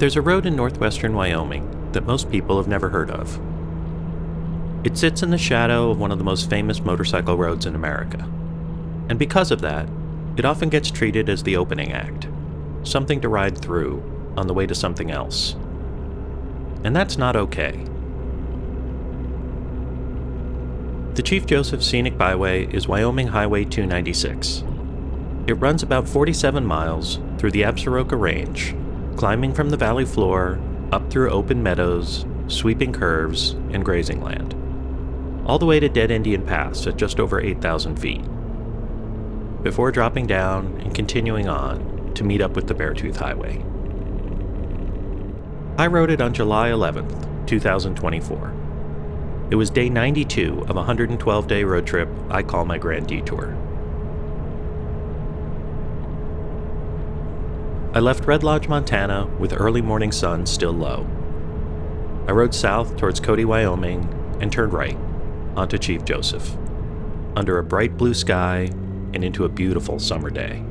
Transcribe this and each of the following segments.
There's a road in northwestern Wyoming that most people have never heard of. It sits in the shadow of one of the most famous motorcycle roads in America. And because of that, it often gets treated as the opening act, something to ride through on the way to something else. And that's not okay. The Chief Joseph Scenic Byway is Wyoming Highway 296. It runs about 47 miles through the Absaroka Range, climbing from the valley floor up through open meadows, sweeping curves, and grazing land, all the way to Dead Indian Pass at just over 8,000 feet, before dropping down and continuing on to meet up with the Beartooth Highway. I rode it on July 11th, 2024. It was day 92 of a 112-day road trip I call my Grand Detour. I left Red Lodge, Montana with early morning sun still low. I rode south towards Cody, Wyoming, and turned right onto Chief Joseph, under a bright blue sky and into a beautiful summer day.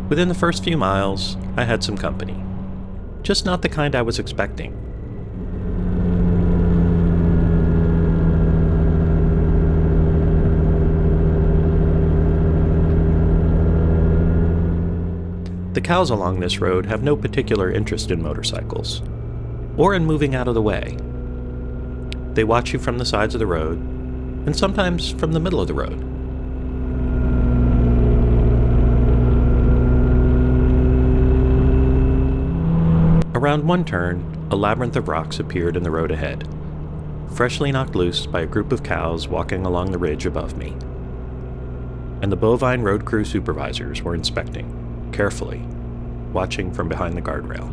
Within the first few miles, I had some company. Just not the kind I was expecting. The cows along this road have no particular interest in motorcycles, or in moving out of the way. They watch you from the sides of the road, and sometimes from the middle of the road. Around one turn, a labyrinth of rocks appeared in the road ahead, freshly knocked loose by a group of cows walking along the ridge above me. And the Bovine road crew supervisors were inspecting, carefully, watching from behind the guardrail.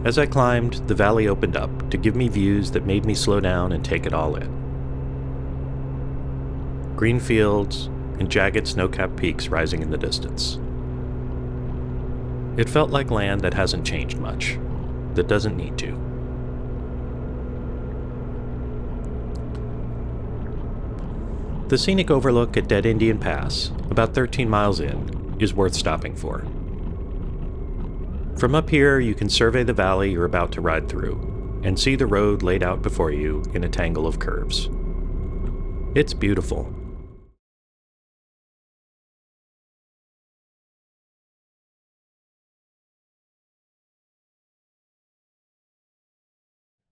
As I climbed, the valley opened up to give me views that made me slow down and take it all in. Green fields and jagged snow-capped peaks rising in the distance. It felt like land that hasn't changed much, that doesn't need to. The scenic overlook at Dead Indian Pass, about 13 miles in, is worth stopping for. From up here, you can survey the valley you're about to ride through, and see the road laid out before you in a tangle of curves. It's beautiful.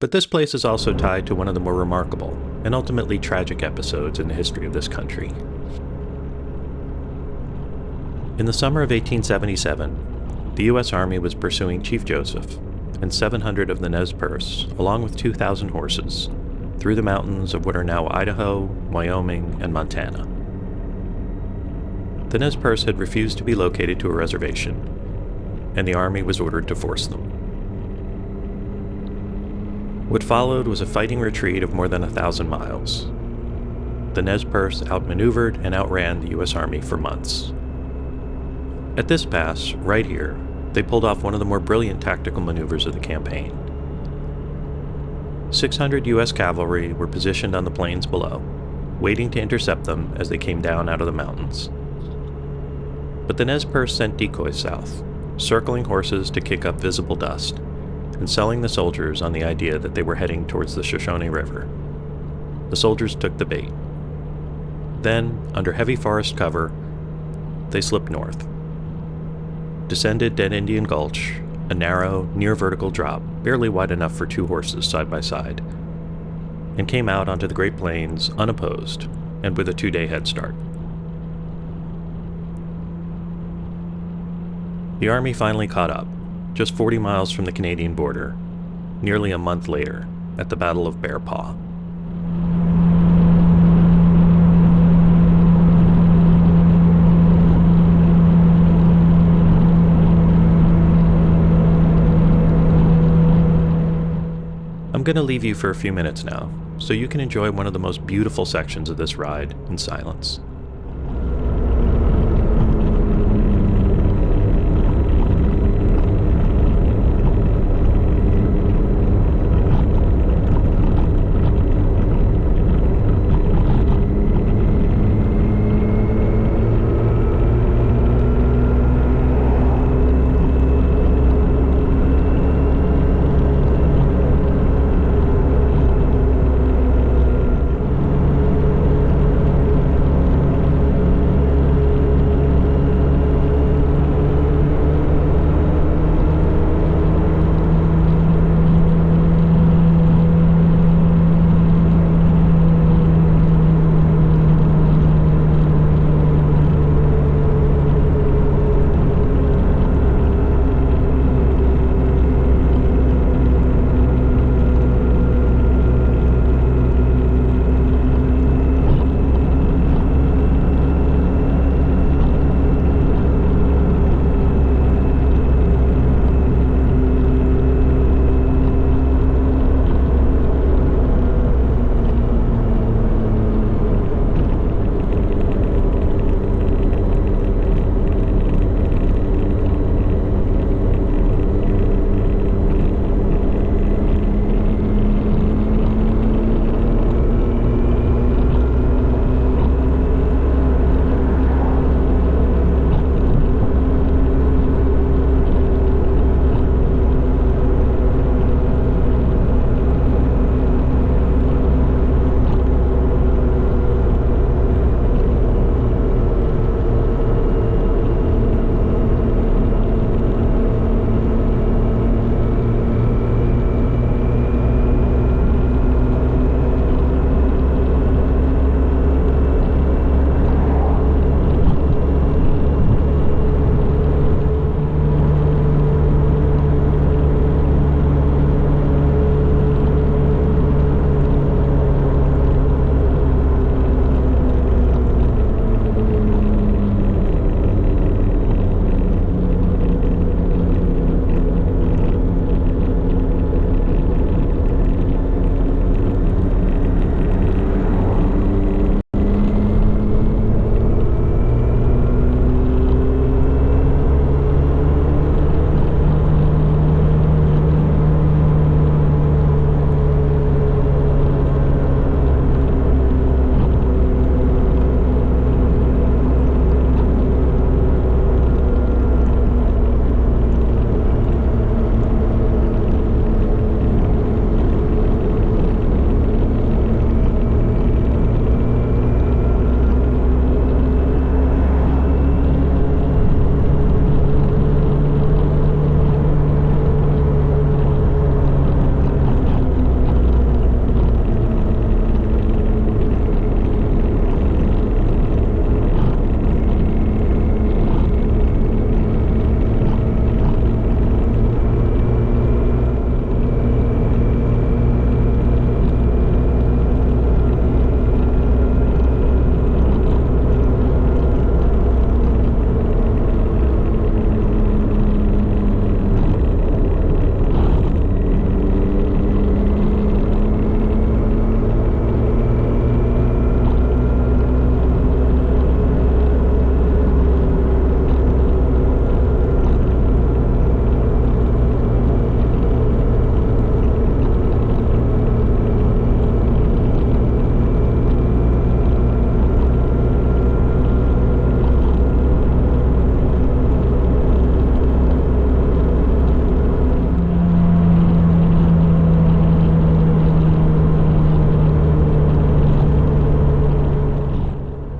But this place is also tied to one of the more remarkable and ultimately tragic episodes in the history of this country. In the summer of 1877, the U.S. Army was pursuing Chief Joseph and 700 of the Nez Perce, along with 2,000 horses, through the mountains of what are now Idaho, Wyoming, and Montana. The Nez Perce had refused to be located to a reservation, and the Army was ordered to force them. What followed was a fighting retreat of more than 1,000 miles. The Nez Perce outmaneuvered and outran the U.S. Army for months. At this pass, right here, they pulled off one of the more brilliant tactical maneuvers of the campaign. 600 U.S. cavalry were positioned on the plains below, waiting to intercept them as they came down out of the mountains. But the Nez Perce sent decoys south, circling horses to kick up visible dust, and selling the soldiers on the idea that they were heading towards the Shoshone River. The soldiers took the bait. Then, under heavy forest cover, they slipped north, descended Dead Indian Gulch, a narrow, near-vertical drop, barely wide enough for 2 horses side by side, and came out onto the Great Plains unopposed and with a 2-day head start. The army finally caught up, just 40 miles from the Canadian border, nearly a month later, at the Battle of Bear Paw. I'm going to leave you for a few minutes now, so you can enjoy one of the most beautiful sections of this ride in silence.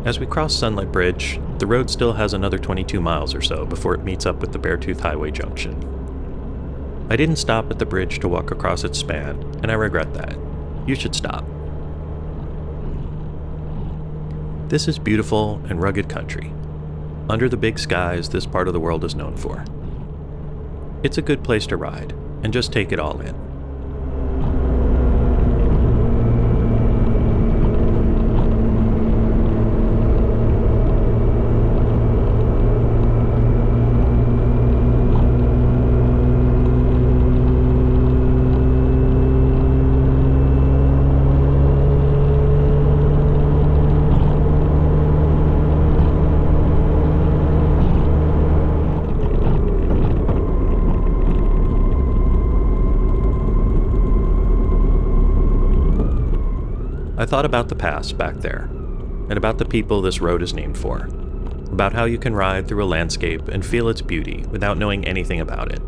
As we cross Sunlight Bridge, the road still has another 22 miles or so before it meets up with the Beartooth Highway junction. I didn't stop at the bridge to walk across its span, and I regret that. You should stop. This is beautiful and rugged country. Under the big skies this part of the world is known for. It's a good place to ride, and just take it all in. I thought about the past back there, and about the people this road is named for, about how you can ride through a landscape and feel its beauty without knowing anything about it,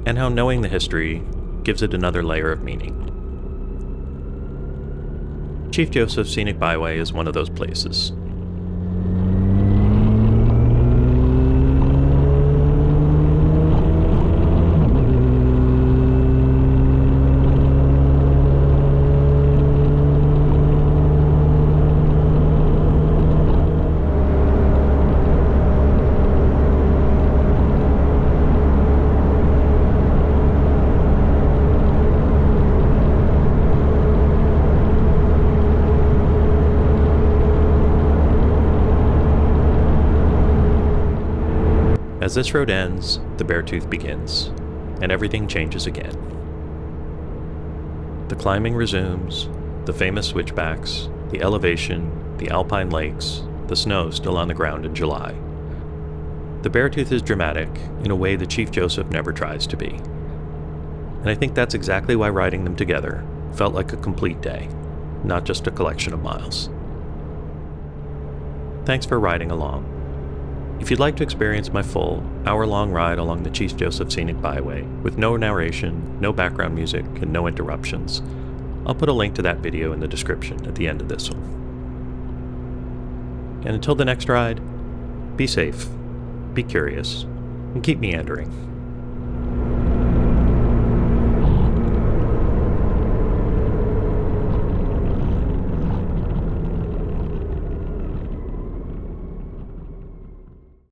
and how knowing the history gives it another layer of meaning. Chief Joseph Scenic Byway is one of those places. As this road ends, the Beartooth begins, and everything changes again. The climbing resumes, the famous switchbacks, the elevation, the alpine lakes, the snow still on the ground in July. The Beartooth is dramatic in a way that Chief Joseph never tries to be. And I think that's exactly why riding them together felt like a complete day, not just a collection of miles. Thanks for riding along. If you'd like to experience my full, hour-long ride along the Chief Joseph Scenic Byway with no narration, no background music, and no interruptions, I'll put a link to that video in the description at the end of this one. And until the next ride, be safe, be curious, and keep meandering.